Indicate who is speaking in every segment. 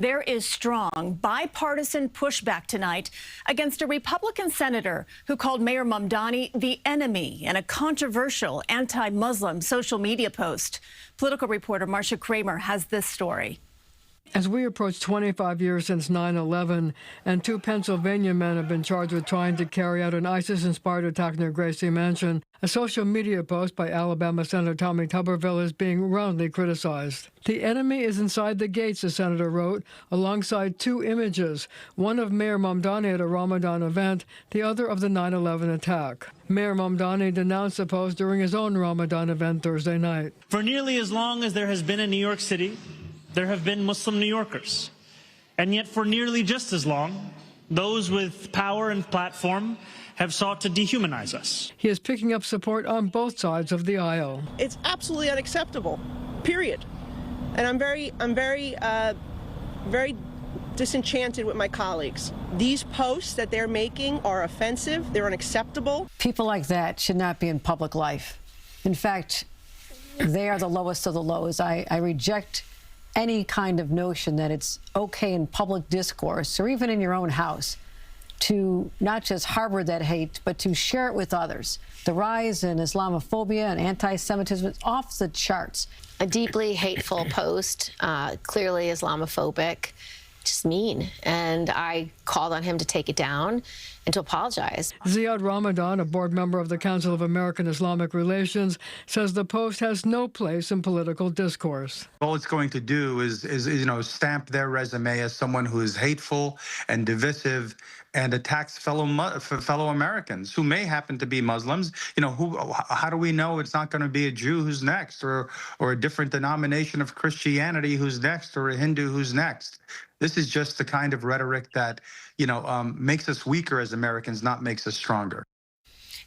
Speaker 1: There is strong bipartisan pushback tonight against a Republican senator who called Mayor Mamdani the enemy in a controversial anti-Muslim social media post. Political reporter Marcia Kramer has this story.
Speaker 2: As we approach 25 years since 9/11, and two Pennsylvania men have been charged with trying to carry out an ISIS-inspired attack near Gracie Mansion, a social media post by Alabama Senator Tommy Tuberville is being roundly criticized. The enemy is inside the gates, the senator wrote, alongside two images, one of Mayor Mamdani at a Ramadan event, the other of the 9/11 attack. Mayor Mamdani denounced the post during his own Ramadan event Thursday night.
Speaker 3: For nearly as long as there has been in New York City, there have been Muslim New Yorkers. And yet for nearly just as long, those with power and platform have sought to dehumanize us.
Speaker 2: He is picking up support on both sides of the aisle.
Speaker 4: It's absolutely unacceptable, period. And I'm very disenchanted with my colleagues. These posts that they're making are offensive, they're unacceptable.
Speaker 5: People like that should not be in public life. In fact, they are the lowest of the lows. I reject any kind of notion that it's okay in public discourse or even in your own house to not just harbor that hate, but to share it with others. The rise in Islamophobia and anti-Semitism is off the charts.
Speaker 6: A deeply hateful post, clearly Islamophobic, just mean. And I called on him to take it down and to apologize.
Speaker 2: Ziad Ramadan, a board member of the Council of American Islamic Relations, says the post has no place in political discourse.
Speaker 7: All it's going to do is stamp their resume as someone who is hateful and divisive and attacks fellow Americans who may happen to be Muslims. How do we know it's not going to be a Jew who's next, or a different denomination of Christianity who's next, or a Hindu who's next? This is just the kind of rhetoric that, makes us weaker as Americans, not makes us stronger.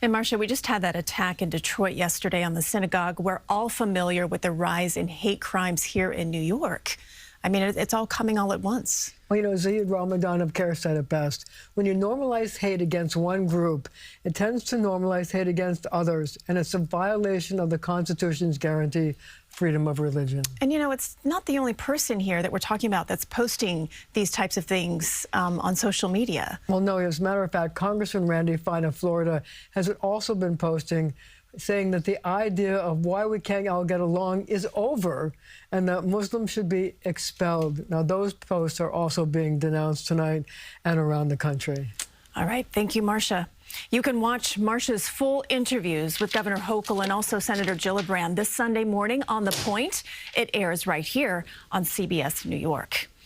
Speaker 1: And Marcia, we just had that attack in Detroit yesterday on the synagogue. We're all familiar with the rise in hate crimes here in New York. I mean, it's all coming all at once.
Speaker 2: Well, Ziad Ramadan of CARE said it best. When you normalize hate against one group, it tends to normalize hate against others, and it's a violation of the Constitution's guarantee freedom of religion. And
Speaker 1: it's not the only person here that we're talking about that's posting these types of things on social media.
Speaker 2: Well, no, as a matter of fact, Congressman Randy Fine of Florida has also been posting, saying that the idea of why we can't all get along is over and that Muslims should be expelled. Now, those posts are also being denounced tonight and around the country.
Speaker 1: All right. Thank you, Marcia. You can watch Marcia's full interviews with Governor Hochul and also Senator Gillibrand this Sunday morning on The Point. It airs right here on CBS New York.